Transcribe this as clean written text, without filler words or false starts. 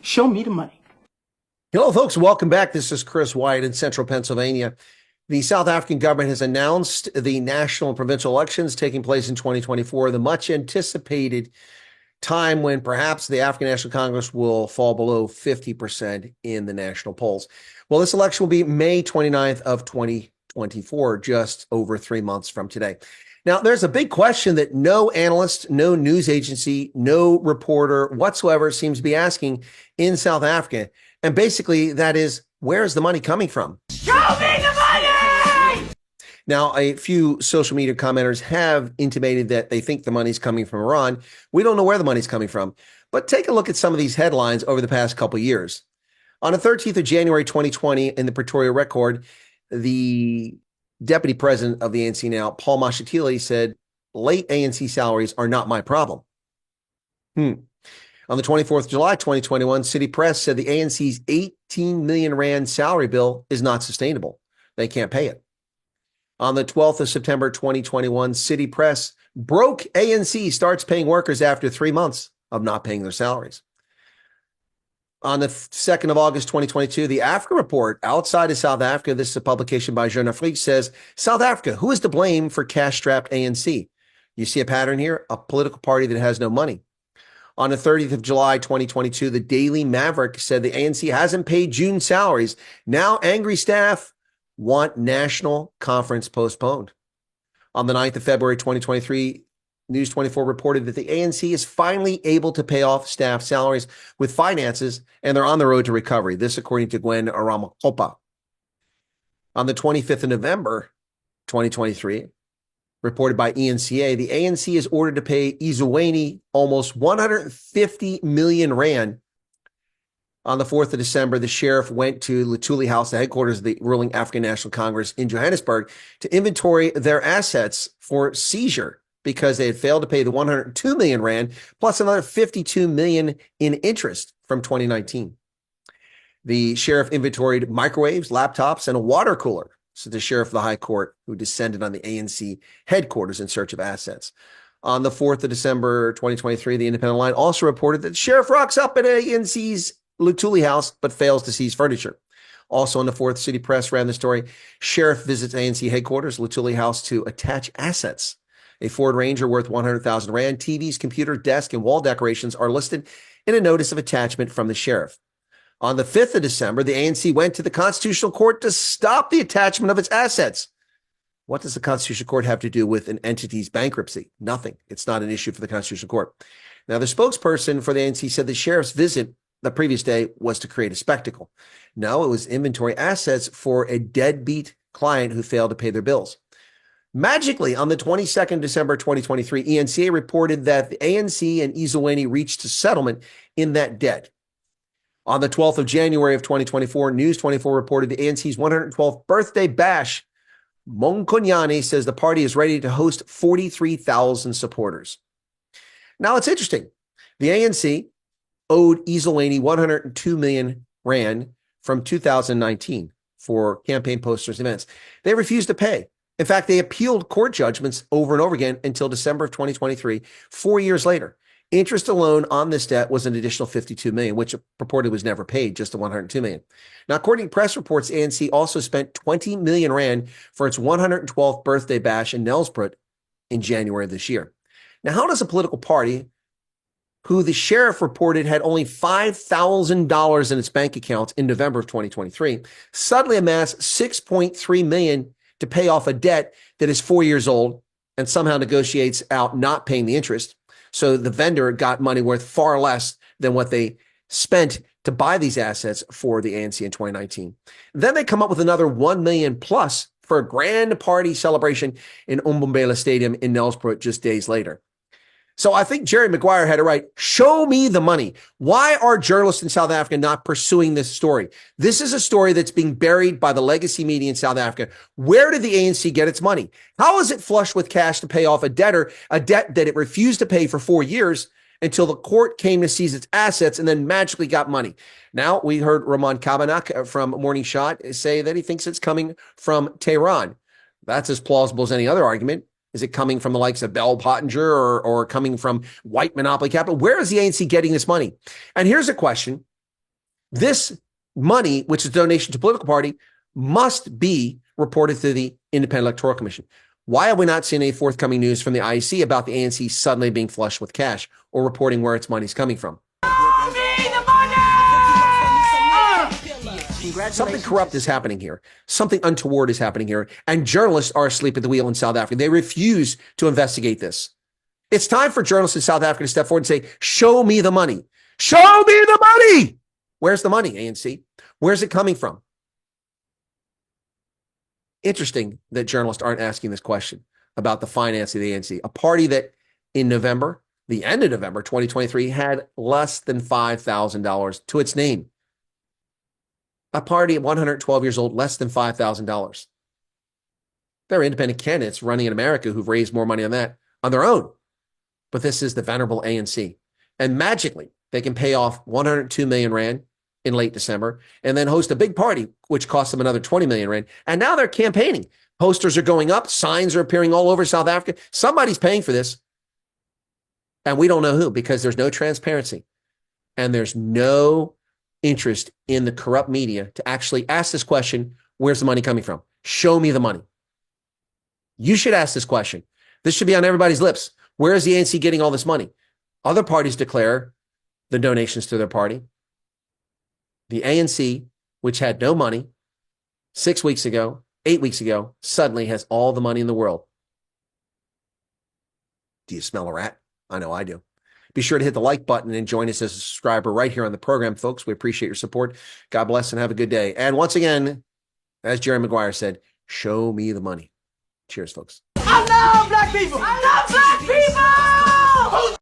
Show me the money. Hello, folks. Welcome back. This is Chris White in central Pennsylvania. The South African government has announced the national and provincial elections taking place in 2024, the much anticipated time when perhaps the African National Congress will fall below 50% in the national polls. Well, this election will be May 29th of 2024, just over 3 months from today. Now, there's a big question that no analyst, no news agency, no reporter whatsoever seems to be asking in South Africa. And basically, that is, where is the money coming from? Show me the money! Now, a few social media commenters have intimated that they think the money's coming from Iran. We don't know where the money's coming from. But take a look at some of these headlines over the past couple of years. On the 13th of January, 2020, in the Pretoria Record, the deputy president of the ANC now, Paul Mashatile, said, late ANC salaries are not my problem. On the 24th of July, 2021, City Press said the ANC's 18 million rand salary bill is not sustainable. They can't pay it. On the 12th of September, 2021, City Press broke ANC starts paying workers after 3 months of not paying their salaries. On the 2nd of August, 2022, the Africa Report outside of South Africa, this is a publication by Jeune Afrique, says, South Africa, who is to blame for cash-strapped ANC? You see a pattern here? A political party that has no money. On the 30th of July, 2022, the Daily Maverick said the ANC hasn't paid June salaries. Now angry staff want national conference postponed. On the 9th of February, 2023, News 24 reported that the ANC is finally able to pay off staff salaries with finances, and they're on the road to recovery. This, according to Gwen Aramakgopa. On the 25th of November, 2023, reported by ENCA, the ANC is ordered to pay Ezulweni almost 150 million rand. On the 4th of December, the sheriff went to Luthuli House, the headquarters of the ruling African National Congress in Johannesburg, to inventory their assets for seizure because they had failed to pay the 102 million rand plus another 52 million in interest from 2019. The sheriff inventoried microwaves, laptops, and a water cooler. So the sheriff of the High Court, who descended on the ANC headquarters in search of assets. On the 4th of December, 2023, the Independent Line also reported that the sheriff rocks up at ANC's Luthuli House, but fails to seize furniture. Also on the 4th, City Press ran the story, sheriff visits ANC headquarters, Luthuli House, to attach assets. A Ford Ranger worth 100,000 rand, TVs, computer, desk, and wall decorations are listed in a notice of attachment from the sheriff. On the 5th of December, the ANC went to the Constitutional Court to stop the attachment of its assets. What does the Constitutional Court have to do with an entity's bankruptcy? Nothing. It's not an issue for the Constitutional Court. Now, the spokesperson for the ANC said the sheriff's visit the previous day was to create a spectacle. No, it was inventory assets for a deadbeat client who failed to pay their bills. Magically, on the 22nd of December, 2023, ENCA reported that the ANC and Ezulweni reached a settlement in that debt. On the 12th of January of 2024, News 24 reported the ANC's 112th birthday bash. Mokonyane says the party is ready to host 43,000 supporters. Now, it's interesting. The ANC owed Ezulweni 102 million rand from 2019 for campaign posters and events. They refused to pay. In fact, they appealed court judgments over and over again until December of 2023, 4 years later. Interest alone on this debt was an additional 52 million, which purportedly was never paid, just the 102 million. Now, according to press reports, ANC also spent 20 million rand for its 112th birthday bash in Nelspruit in January of this year. Now, how does a political party who the sheriff reported had only $5,000 in its bank account in November of 2023 suddenly amass 6.3 million to pay off a debt that is 4 years old and somehow negotiates out not paying the interest? So the vendor got money worth far less than what they spent to buy these assets for the ANC in 2019. Then they come up with another 1 million plus for a grand party celebration in Umbombela Stadium in Nelspruit just days later. So I think Jerry Maguire had it right. Show me the money. Why are journalists in South Africa not pursuing this story? This is a story that's being buried by the legacy media in South Africa. Where did the ANC get its money? How is it flush with cash to pay off a debt that it refused to pay for 4 years until the court came to seize its assets and then magically got money? Now, we heard Ramon Cabanak from Morning Shot say that he thinks it's coming from Tehran. That's as plausible as any other argument. Is it coming from the likes of Bell Pottinger or coming from white monopoly capital? Where is the ANC getting this money? And here's a question. This money, which is donation to political party, must be reported to the Independent Electoral Commission. Why have we not seen any forthcoming news from the IEC about the ANC suddenly being flush with cash or reporting where its money's coming from? Show me the money! Something corrupt is happening here. Something untoward is happening here. And journalists are asleep at the wheel in South Africa. They refuse to investigate this. It's time for journalists in South Africa to step forward and say, show me the money. Show me the money. Where's the money, ANC? Where's it coming from? Interesting that journalists aren't asking this question about the finance of the ANC, a party that in November, the end of November 2023, had less than $5,000 to its name. A party at 112 years old, less than $5,000. There are independent candidates running in America who've raised more money on that on their own. But this is the venerable ANC. And magically, they can pay off 102 million rand in late December and then host a big party, which costs them another 20 million rand. And now they're campaigning. Posters are going up. Signs are appearing all over South Africa. Somebody's paying for this. And we don't know who, because there's no transparency. And there's no interest in the corrupt media to actually ask this question, where's the money coming from? Show me the money. You should ask this question. This should be on everybody's lips. Where is the ANC getting all this money? Other parties declare the donations to their party. The ANC, which had no money 6 weeks ago, 8 weeks ago, suddenly has all the money in the world. Do you smell a rat? I know I do. Be sure to hit the like button and join us as a subscriber right here on the program, folks. We appreciate your support. God bless and have a good day. And once again, as Jerry Maguire said, show me the money. Cheers, folks. I love black people! I love black people!